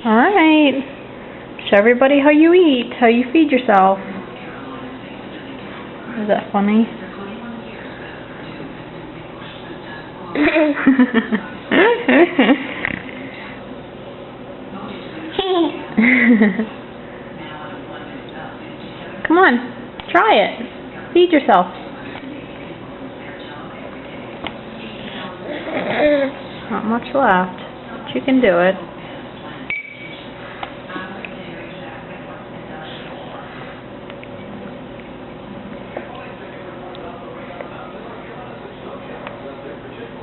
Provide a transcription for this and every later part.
Alright. Show everybody how you eat, how you feed yourself. Is that funny? Come on, try it. Feed yourself. Not much left, but you can do it.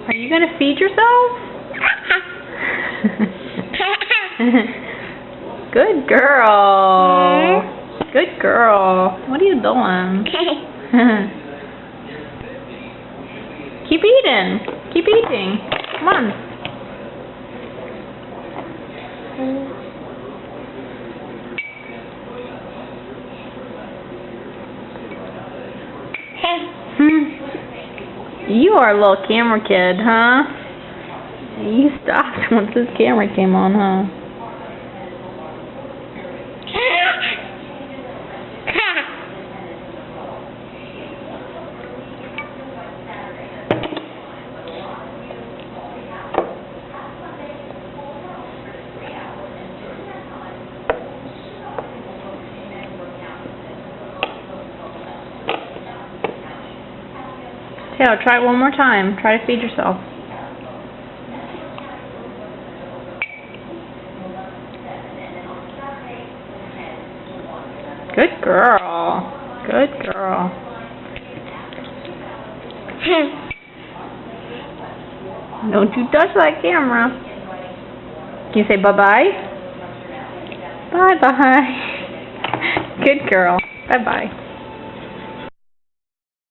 Are you going to feed yourself? Good girl. Good girl. What are you doing? Keep eating. Keep eating. Come on. You are a little camera kid, huh? You stopped once this camera came on, huh? Taylor, try it one more time. Try to feed yourself. Good girl. Good girl. Don't you touch that camera. Can you say bye-bye? Bye-bye. Good girl. Bye-bye.